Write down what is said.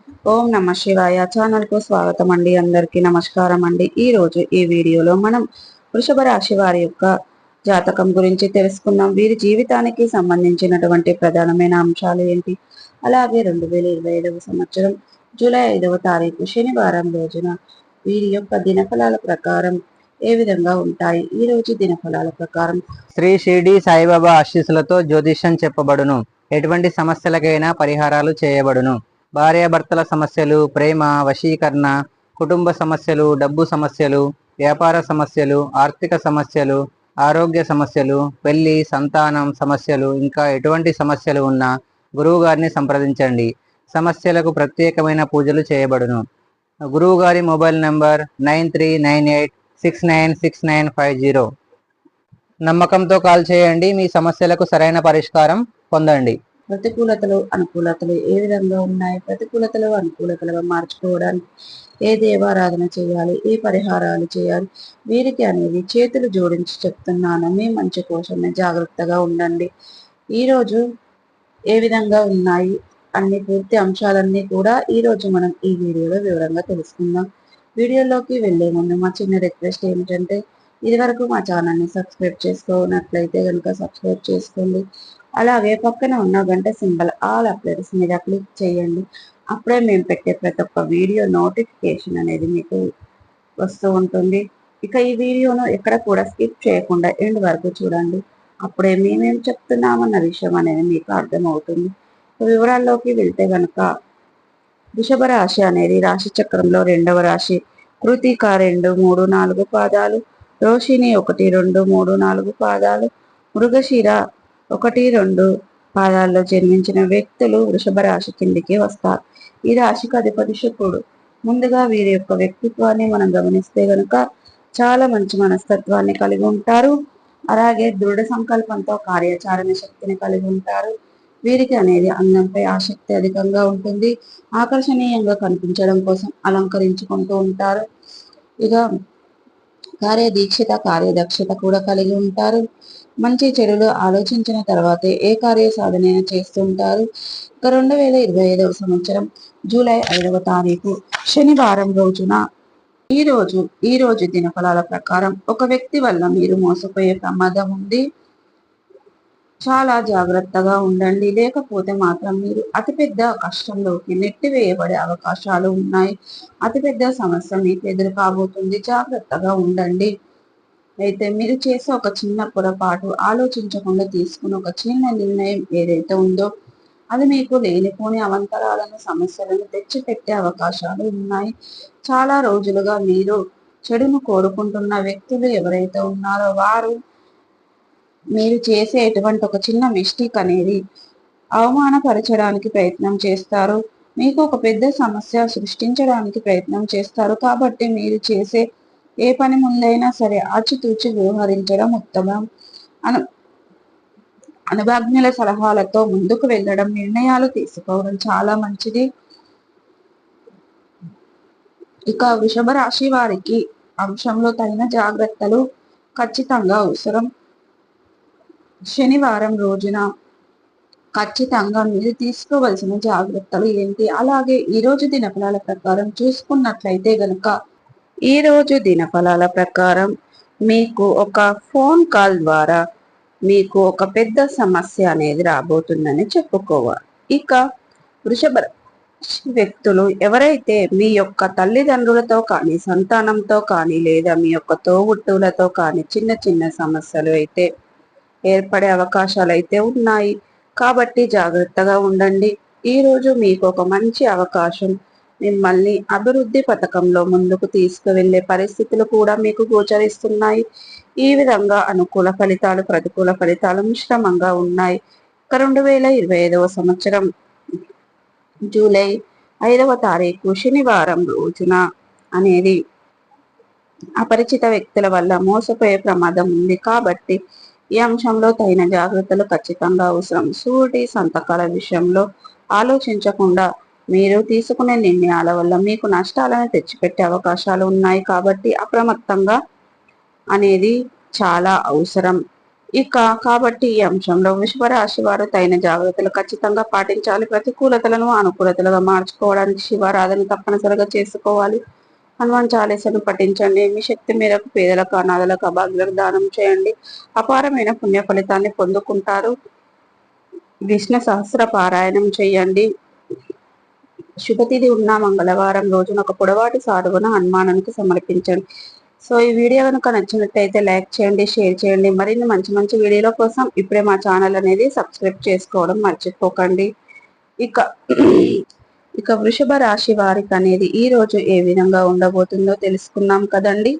ఓం నమ శివాయ ఛానల్ కు స్వాగతం అండి. అందరికీ నమస్కారం అండి. ఈ రోజు ఈ వీడియోలో మనం వృషభ రాశి వారి యొక్క జాతకం గురించి తెలుసుకుందాం. వీరి జీవితానికి సంబంధించినటువంటి ప్రధానమైన అంశాలు ఏంటి, అలాగే 2025 సంవత్సరం జూలై 5వ తారీఖు శనివారం రోజున వీరి యొక్క దినఫలాల ప్రకారం ఏ విధంగా ఉంటాయి. ఈ రోజు దినఫలాల ప్రకారం శ్రీ షిరిడి సాయిబాబా ఆశీస్సులతో జ్యోతిష్యం చెప్పబడును. ఎటువంటి సమస్యలకైనా పరిహారాలు చేయబడును. భార్యాభర్తల సమస్యలు, ప్రేమ, వశీకరణ, కుటుంబ సమస్యలు, డబ్బు సమస్యలు, వ్యాపార సమస్యలు, ఆర్థిక సమస్యలు, ఆరోగ్య సమస్యలు, పెళ్లి, సంతానం సమస్యలు, ఇంకా ఎటువంటి సమస్యలు ఉన్నా గురువు గారిని సంప్రదించండి. సమస్యలకు ప్రత్యేకమైన పూజలు చేయబడును. గురువు గారి మొబైల్ నంబర్ 9398696950. నమ్మకంతో కాల్ చేయండి. మీ సమస్యలకు సరైన పరిష్కారం పొందండి. ప్రతికూలతలు అనుకూలతలు ఏ విధంగా ఉన్నాయి, ప్రతికూలతలు అనుకూలతలుగా మార్చుకోవడానికి ఏ దేవారాధన చేయాలి, ఏ పరిహారాలు చేయాలి, వీరికి అనేది చేతులు జోడించి చెప్తున్నాను. మీ మంచి కోసమే జాగ్రత్తగా ఉండండి. ఈరోజు ఏ విధంగా ఉన్నాయి అన్ని పూర్తి అంశాలన్నీ కూడా ఈరోజు మనం ఈ వీడియోలో వివరంగా తెలుసుకుందాం. వీడియోలోకి వెళ్లే ముందు మా చిన్న రిక్వెస్ట్ ఏమిటంటే, ఇదివరకు మా ఛానల్ని సబ్స్క్రైబ్ చేసుకోనట్లయితే కనుక సబ్స్క్రైబ్ చేసుకోండి. అలాగే పక్కన ఉన్న గంట సింబల్ ఆల్ అప్డేట్స్ మీద క్లిక్ చేయండి. అప్పుడే మేము పెట్టే ప్రతి ఒక్క వీడియో నోటిఫికేషన్ అనేది మీకు వస్తూ ఉంటుంది. ఇక ఈ వీడియోను ఎక్కడ కూడా స్కిప్ చేయకుండా ఎండ్ వరకు చూడండి. అప్పుడే మేమేం చెప్తున్నామన్న విషయం అనేది మీకు అర్థమవుతుంది. వివరాల్లోకి వెళ్తే గనక వృషభ రాశి అనేది రాశి చక్రంలో 2వ రాశి. కృతిక 2, 3, 4 పాదాలు, రోషిణి 1, 2, 3, 4 పాదాలు, మృగశిర 1, 2 పాదాల్లో జన్మించిన వ్యక్తులు వృషభ రాశి కిందికి వస్తారు. ఈ రాశికి అధిపతి శుక్రుడు. ముందుగా వీరి యొక్క వ్యక్తిత్వాన్ని మనం గమనిస్తే గనుక చాలా మంచి మనస్తత్వాన్ని కలిగి ఉంటారు. అలాగే దృఢ సంకల్పంతో కార్యాచరణ శక్తిని కలిగి ఉంటారు. వీరికి అనేది అందంపై ఆసక్తి అధికంగా ఉంటుంది. ఆకర్షణీయంగా కనిపించడం కోసం అలంకరించుకుంటూ ఉంటారు. ఇక కార్యదీక్షిత కార్యదక్షత కూడా కలిగి ఉంటారు. మంచి చెడులు ఆలోచించిన తర్వాతే ఏ కార్య సాధన చేస్తుంటారు. ఇక 2025 సంవత్సరం జూలై 5వ తారీఖు శనివారం రోజున ఈ రోజు దినఫలాల ప్రకారం ఒక వ్యక్తి వల్ల మీరు మోసపోయే ప్రమాదం ఉంది. చాలా జాగ్రత్తగా ఉండండి, లేకపోతే మాత్రం మీరు అతిపెద్ద కష్టంలోకి నెట్టివేయబడే అవకాశాలు ఉన్నాయి. అతిపెద్ద సమస్య మీకు ఎదురు కాబోతుంది. జాగ్రత్తగా ఉండండి. అయితే మీరు చేసే ఒక చిన్న పొరపాటు, ఆలోచించకుండా తీసుకున్న ఒక చిన్న నిర్ణయం ఏదైతే ఉందో అది మీకు లేనిపోని అవంతరాలను, సమస్యలను తెచ్చిపెట్టే అవకాశాలు ఉన్నాయి. చాలా రోజులుగా మీరు చెడును కోరుకుంటున్న వ్యక్తులు ఎవరైతే ఉన్నారో వారు మీరు చేసే ఎటువంటి ఒక చిన్న మిస్టేక్ అనేది అవమానపరచడానికి ప్రయత్నం చేస్తారు. మీకు ఒక పెద్ద సమస్య సృష్టించడానికి ప్రయత్నం చేస్తారు. కాబట్టి మీరు చేసే ఏ పని ముందైనా సరే ఆచితూచి వ్యవహరించడం ఉత్తమం. అనుభవజ్ఞుల సలహాలతో ముందుకు వెళ్ళడం, నిర్ణయాలు తీసుకోవడం చాలా మంచిది. ఇక వృషభ రాశి వారికి అంశంలో తగిన జాగ్రత్తలు ఖచ్చితంగా అవసరం. శనివారం రోజున ఖచ్చితంగా మీరు తీసుకోవలసిన జాగ్రత్తలు ఏంటి, అలాగే ఈ రోజు దినఫలాల ప్రకారం చూసుకున్నట్లయితే గనుక ఈ రోజు దినఫలాల ప్రకారం మీకు ఒక ఫోన్ కాల్ ద్వారా మీకు ఒక పెద్ద సమస్య అనేది రాబోతుందని చెప్పుకోవాలి. ఇక వృషభ వ్యక్తులు ఎవరైతే మీ యొక్క తల్లిదండ్రులతో కానీ, సంతానంతో కానీ, లేదా మీ యొక్క తోబుట్టువులతో కానీ చిన్న చిన్న సమస్యలు అయితే ఏర్పడే అవకాశాలు అయితే ఉన్నాయి. కాబట్టి జాగ్రత్తగా ఉండండి. ఈరోజు మీకు ఒక మంచి అవకాశం, మిమ్మల్ని అభివృద్ధి పథకంలో ముందుకు తీసుకువెళ్లే పరిస్థితులు కూడా మీకు గోచరిస్తున్నాయి. ఈ విధంగా అనుకూల ఫలితాలు, ప్రతికూల ఫలితాలు మిశ్రమంగా ఉన్నాయి. 2025 సంవత్సరం జూలై 5వ తారీఖు శనివారం రోజున అనేది అపరిచిత వ్యక్తుల వల్ల మోసపోయే ప్రమాదం ఉంది. కాబట్టి ఈ అంశంలో తగిన జాగ్రత్తలు ఖచ్చితంగా అవసరం. సూటి సంతకాల విషయంలో ఆలోచించకుండా మీరు తీసుకునే నిర్ణయాల వల్ల మీకు నష్టాలను తెచ్చిపెట్టే అవకాశాలు ఉన్నాయి. కాబట్టి అప్రమత్తంగా అనేది చాలా అవసరం. కాబట్టి ఈ అంశంలో వృషభ రాశి వారు తగిన జాగ్రత్తలు ఖచ్చితంగా పాటించాలి. ప్రతికూలతలను అనుకూలతలుగా మార్చుకోవడానికి శివారాధన తప్పనిసరిగా చేసుకోవాలి. హనుమాన్ చాలీసాను పఠించండి. మీ శక్తి మేరకు పేదలకు, అనాథలకు, అభాగ్యులకు దానం చేయండి. అపారమైన పుణ్య ఫలితాన్ని పొందుకుంటారు. విష్ణు సహస్ర పారాయణం చేయండి. శుభతిథి ఉన్న మంగళవారం రోజున ఒక పొడవాటి సాధువును హనుమానునికి సమర్పించండి. సో ఈ వీడియో కనుక నచ్చినట్టయితే లైక్ చేయండి, షేర్ చేయండి. మరిన్ని మంచి మంచి వీడియోల కోసం ఇప్పుడే మా ఛానల్ అనేది సబ్స్క్రైబ్ చేసుకోవడం మర్చిపోకండి. ఇక ఇక వృషభ రాశి వారికి అనేది ఈ రోజు ఏ విధంగా ఉండబోతుందో తెలుసుకున్నాం కదండి.